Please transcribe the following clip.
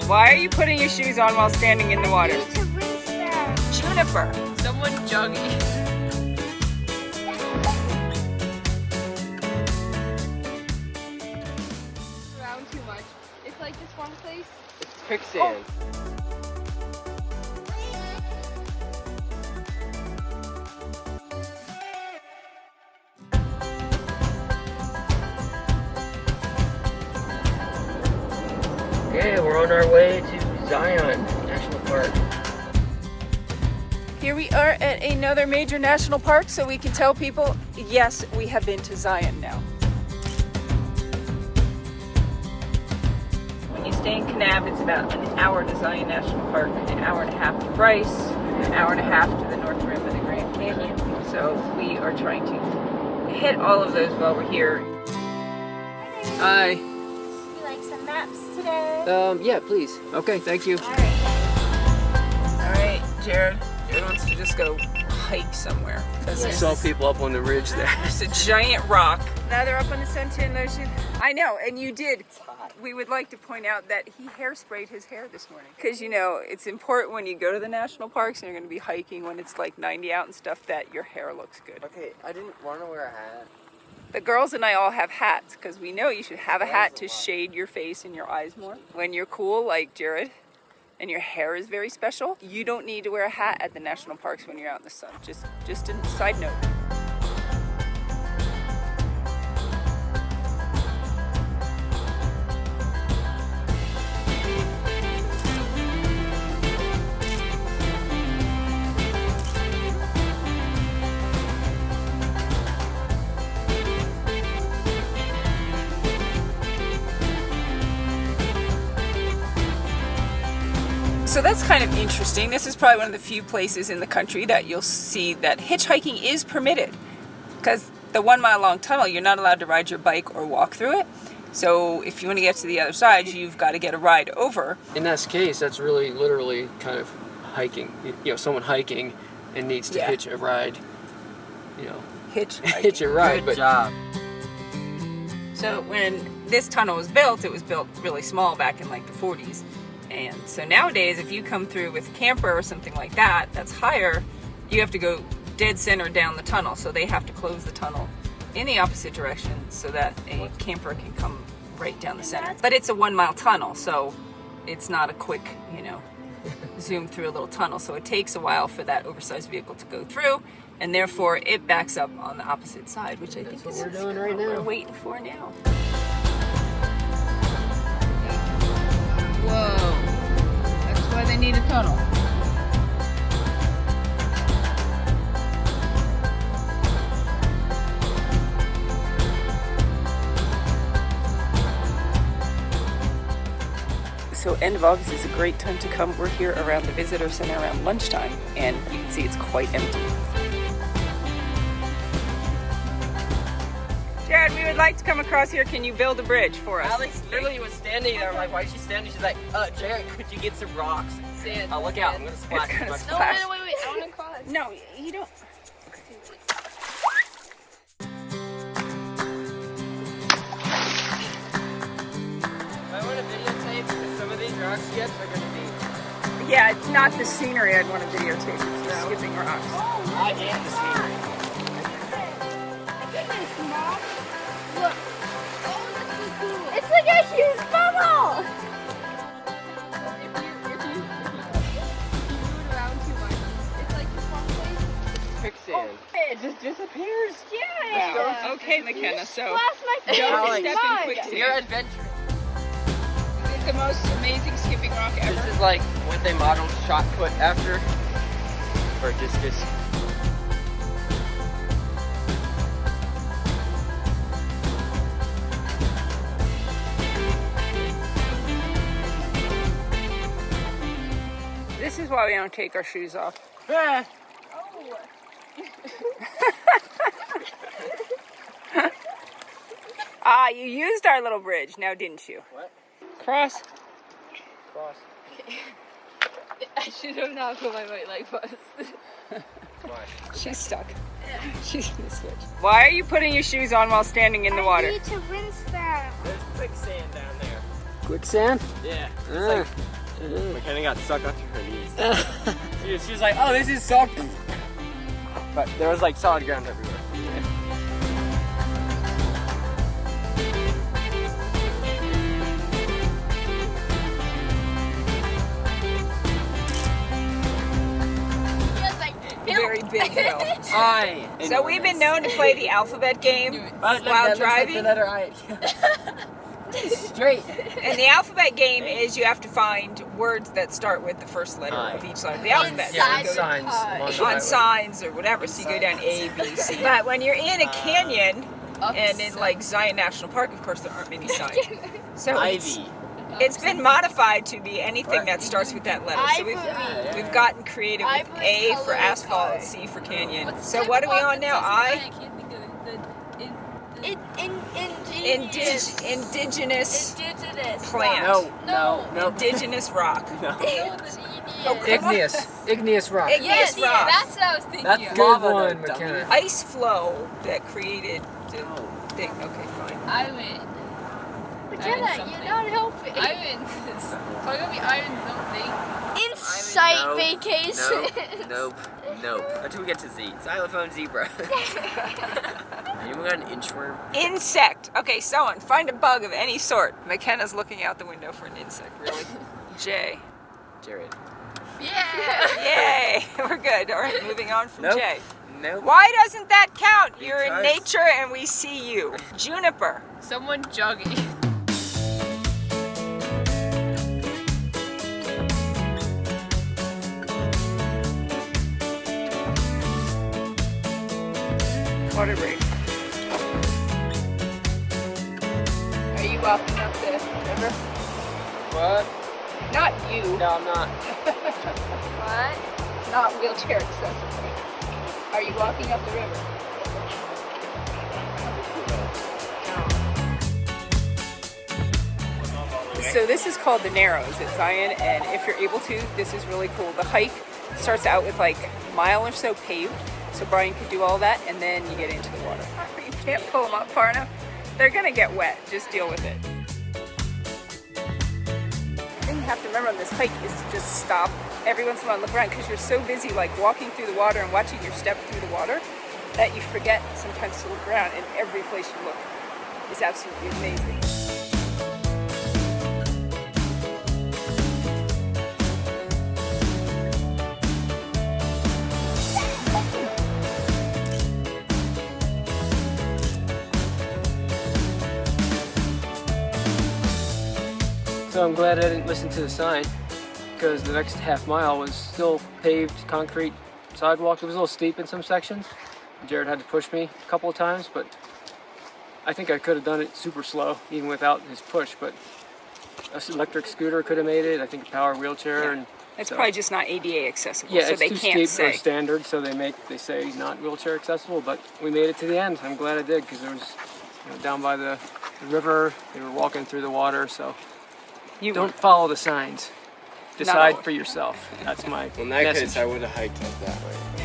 Why are you putting your shoes on while standing in the water? I need to rinse them. Juniper. Someone jogging. Around too much. It's like this one place. It's quicksand. Okay, we're on our way to Zion National Park. Here we are at another major national park, so we can tell people, yes, we have been to Zion now. When you stay in Kanab, it's about an hour to Zion National Park, an hour and a half to Bryce, an hour and a half to the North Rim of the Grand Canyon. So we are trying to hit all of those while we're here. Hi. You like some maps today? Yeah, please. Okay, thank you. All right. All right, Jared. Jared wants to just go hike somewhere. I saw people up on the ridge there. There's a giant rock. Now they're up on the Suntan Ocean. I know, and you did. It's hot. We would like to point out that he hairsprayed his hair this morning. Because, you know, it's important when you go to the national parks and you're going to be hiking when it's like 90 out and stuff that your hair looks good. Okay, I didn't want to wear a hat. The girls and I all have hats because we know you should have a hat to shade your face and your eyes more. When you're cool like Jared and your hair is very special, you don't need to wear a hat at the national parks when you're out in the sun. Just a side note. So that's kind of interesting. This is probably one of the few places in the country that you'll see that hitchhiking is permitted. Because the 1 mile long tunnel, you're not allowed to ride your bike or walk through it. So if you want to get to the other side, you've got to get a ride over. In this case, that's really literally kind of hiking. You know, someone hiking and needs to hitch a ride. You know, hitch a ride. Good job. So when this tunnel was built, it was built really small back in like the 40s. And so nowadays, if you come through with a camper or something like that, that's higher, you have to go dead center down the tunnel. So they have to close the tunnel in the opposite direction so that a camper can come right down the center. But it's a 1 mile tunnel, so it's not a quick, you know, zoom through a little tunnel. So it takes a while for that oversized vehicle to go through, and therefore it backs up on the opposite side, which I think what is we're doing right what we're now. waiting for now. Whoa, that's why they need a tunnel. So end of August is a great time to come. We're here around the visitor center around lunchtime, and you can see it's quite empty. Jared, we would like to come across here. Can you build a bridge for us? Alex literally was standing there. I'm like, why is she standing? She's like, Jared, could you get some rocks? Sand. Oh, look out. I'm going to splash. It's gonna my- splash. No, wait. I want to cross. No, you don't. I want to videotape because some of these rock skips are going to be... Yeah, it's not the scenery I'd want to videotape. It's the skipping rocks. I am the scenery. Goodness, Mom. Look. Oh, that's so cool. It's like a huge bubble. If you move around too much, it's like this one place. Quicksand. It just disappears. Yeah. Okay, McKenna, so Blast my face. don't Alex, step in Mug. quicksand. You're adventurous. It's the most amazing skipping rock ever. This is like what they modeled shot put after. Or discus. This is why we don't take our shoes off. Oh. Ah, you used our little bridge now, didn't you? What? Cross. Cross. I should have not put my right leg first. Why? She's stuck. She's gonna switch. Why are you putting your shoes on while standing in the water? I need to rinse them. There's quicksand down there. Quicksand? Yeah. Uh, McKenna got stuck up to her knees. She was like, oh, this is soft. But there was like solid ground everywhere. Very big hill. I. So we've been known to play the alphabet game while driving. Straight. And the alphabet game is you have to find words that start with the first letter of each letter of the alphabet. yeah, So you go signs. along the on highway. signs or whatever. So you go down A, B, C. But when you're in a canyon and in like Zion National Park, of course there aren't many signs. So it's been modified to be anything that starts with that letter. So we've gotten creative with A for asphalt, C for canyon. So what are we on now? I? Indigenous plant. No. Indigenous rock. Igneous rock. Igneous rock. That's what I was thinking. That's Good lava, one, though, McKenna. dummy. Ice flow that created the thing. Okay, fine. I win. McKenna, you're not helping. I win this. Probably gonna be iron something. Insight vacation. Nope. Until we get to Z. Xylophone zebra. Anyone got an inchworm? Insect. Okay, someone find a bug of any sort. McKenna's looking out the window for an insect. Really? J. Jared. Yeah. Yay. We're good. All right, moving on from Nope. J. Nope. Why doesn't that count? You're in Because- nature and we see you. Juniper. Someone jogging. Water break. Are you walking up the river? What? Not you. No, I'm not. What? Not wheelchair accessible. Are you walking up the river? So this is called the Narrows at Zion, and if you're able to, this is really cool. The hike starts out with like a mile or so paved, so Brian could do all that, and then you get into the water. You can't pull them up far enough. They're gonna get wet, just deal with it. The thing you have to remember on this hike is to just stop every once in a while and look around, because you're so busy like walking through the water and watching your step through the water that you forget sometimes to look around, and every place you look is absolutely amazing. So I'm glad I didn't listen to the sign, because the next half mile was still paved concrete sidewalk. It was a little steep in some sections. Jared had to push me a couple of times, but I think I could have done it super slow even without his push. But an electric scooter could have made it. I think a power wheelchair, and It's so- probably just not ADA accessible, yeah, so it's they too can't steep for say. standard, so they say not wheelchair accessible. But we made it to the end. I'm glad I did, because it was down by the river. They were walking through the water, so. You Don't follow the signs. Not Decide all. for yourself. That's my In that message. case, I would have hiked up that way.